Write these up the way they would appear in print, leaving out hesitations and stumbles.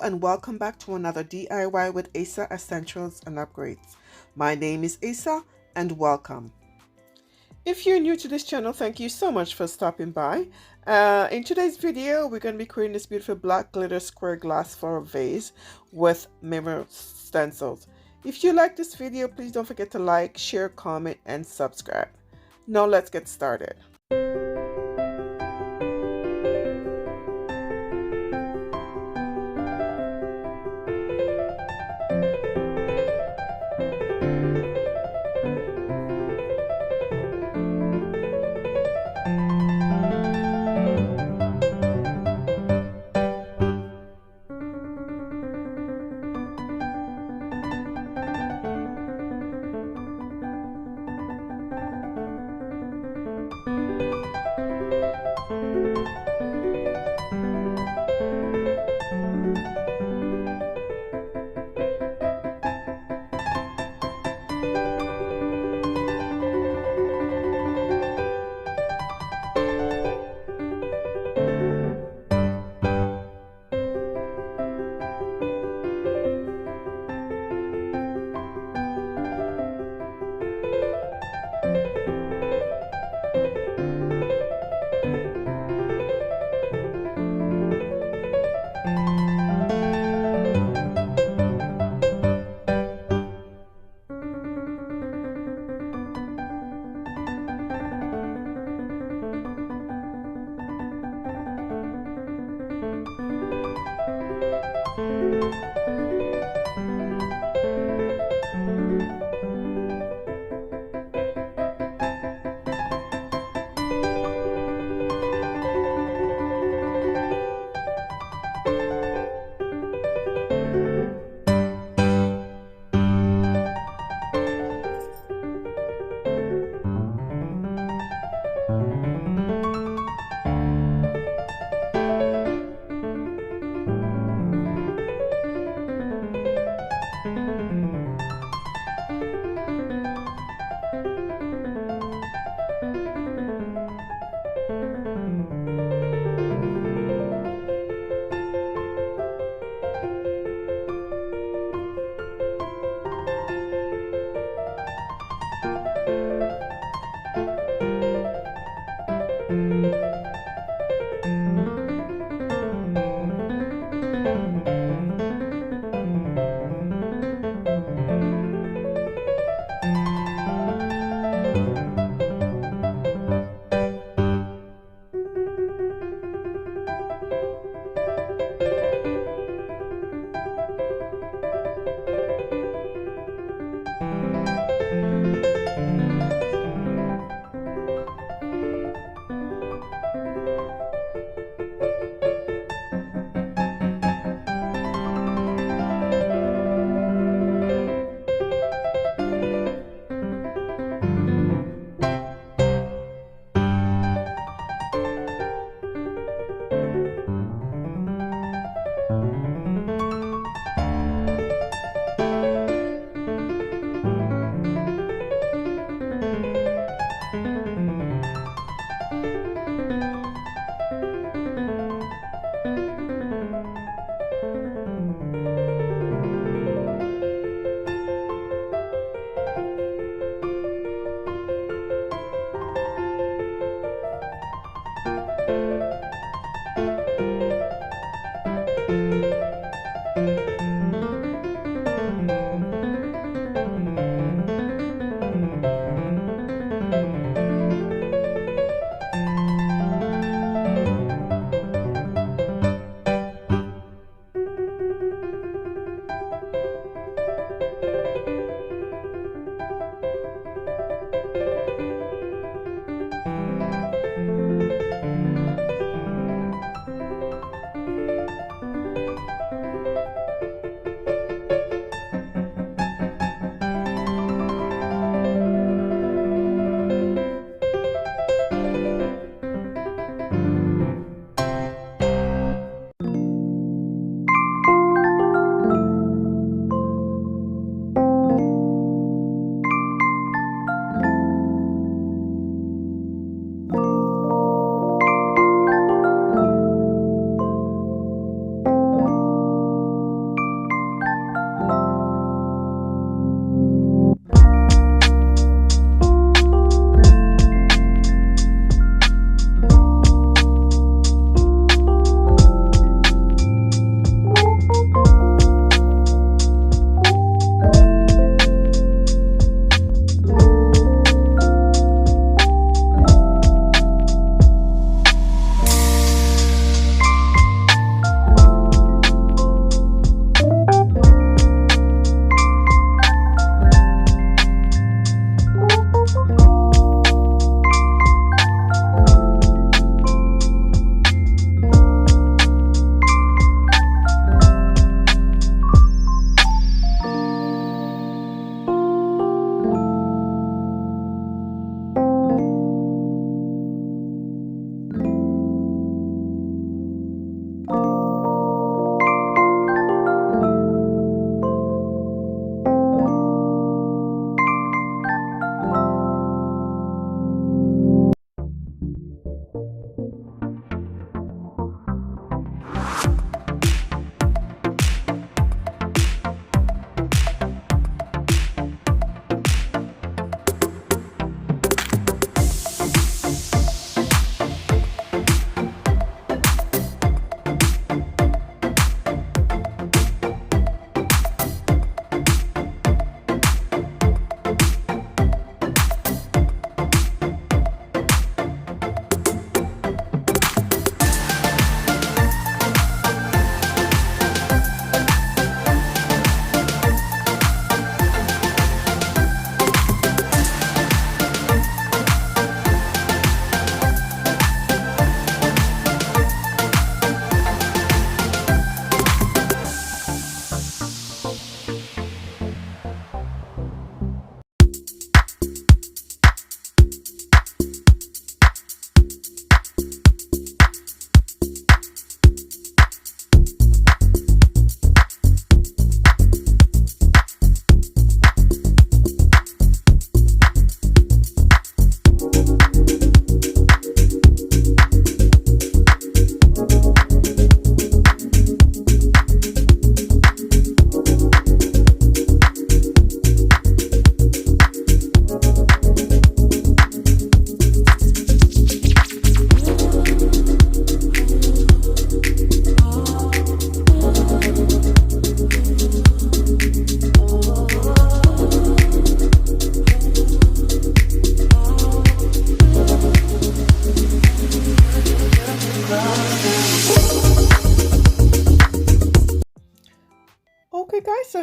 and welcome back to another DIY with Asa Essentials and Upgrades. My name is Asa and welcome. If you're new to this channel, thank you so much for stopping by. In today's video, we're going to be creating this beautiful black glitter square glass for a vase with mirror stencils. If you like this video, please don't forget to like, share, comment, and subscribe. Now let's get started.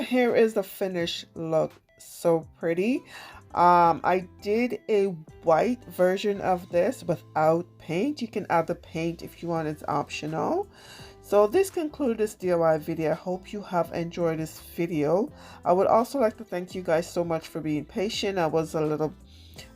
here is the finished look. So pretty. I did a white version of this without paint. You can add the paint if you want, it's optional. So this concludes this DIY video. I hope you have enjoyed this video. I would also like to thank you guys so much for being patient. I was a little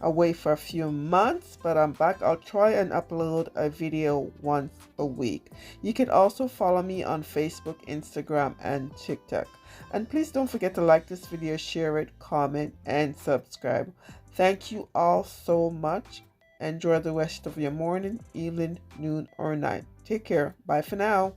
away for a few months, but I'm back. I'll try and upload a video once a week. You can also follow me on Facebook, Instagram, and TikTok. And please don't forget to like this video, share it, comment, and subscribe. Thank you all so much. Enjoy the rest of your morning, evening, noon, or night. Take care. Bye for now.